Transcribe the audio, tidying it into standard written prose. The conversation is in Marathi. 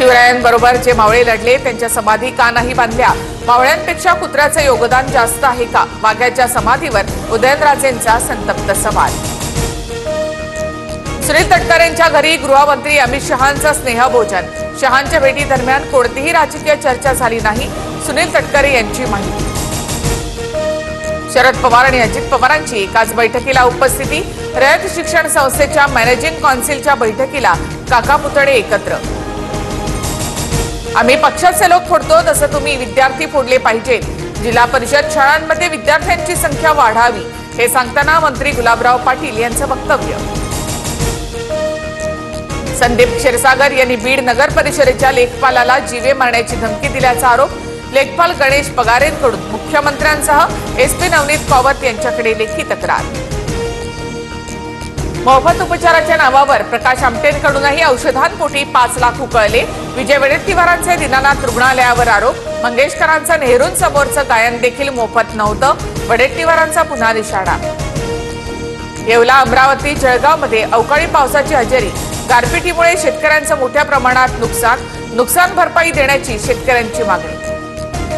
शिवरायांबरोबर जे मावळे लढले त्यांच्या समाधी का नाही बांधल्या? मावळ्यांपेक्षा कुत्र्याचं योगदान जास्त आहे का? वाघ्याच्या समाधीवर उदयनराजेंचा संतप्त सवाल। सुनील तटकरेंच्या घरी गृहमंत्री अमित शहांचं स्नेहभोजन। शहांच्या भेटी दरम्यान कोणतीही राजकीय चर्चा झाली नाही, सुनील तटकरे यांची माहिती। शरद पवार आणि अजित पवारांची एकाच बैठकीला उपस्थिती। रयत शिक्षण संस्थेच्या मॅनेजिंग काउन्सिलच्या बैठकीला काका पुतळे एकत्र। आम्ही पक्षाचे लोक फोडतो तसं तुम्ही विद्यार्थी फोडले पाहिजेत। जिल्हा परिषद शाळांमध्ये विद्यार्थ्यांची संख्या वाढावी, हे सांगताना मंत्री गुलाबराव पाटील यांचं वक्तव्य। संदीप क्षीरसागर यांनी बीड नगर परिषदेच्या लेखपालाला जीवे मारण्याची धमकी दिल्याचा आरोप। लेखपाल गणेश पगारेंकडून मुख्यमंत्र्यांसह एसपी नवनीत कौवत यांच्याकडे लेखी तक्रार। मोफत उपचाराच्या नावावर प्रकाश आमटेंकडूनही औषधांपोटी 5 लाख उकळले। विजय वडेट्टीवारांचे दीनानाथ रुग्णालयावर आरोप। मंगेशकरांचं नेहरूंसमोरचं गायन देखील मोफत नव्हतं, वडेट्टीवारांचा पुन्हा निशाणा। येवला, अमरावती, जळगावमध्ये अवकाळी पावसाची हजेरी। गारपिटीमुळे शेतकऱ्यांचं मोठ्या प्रमाणात नुकसान भरपाई देण्याची शेतकऱ्यांची मागणी।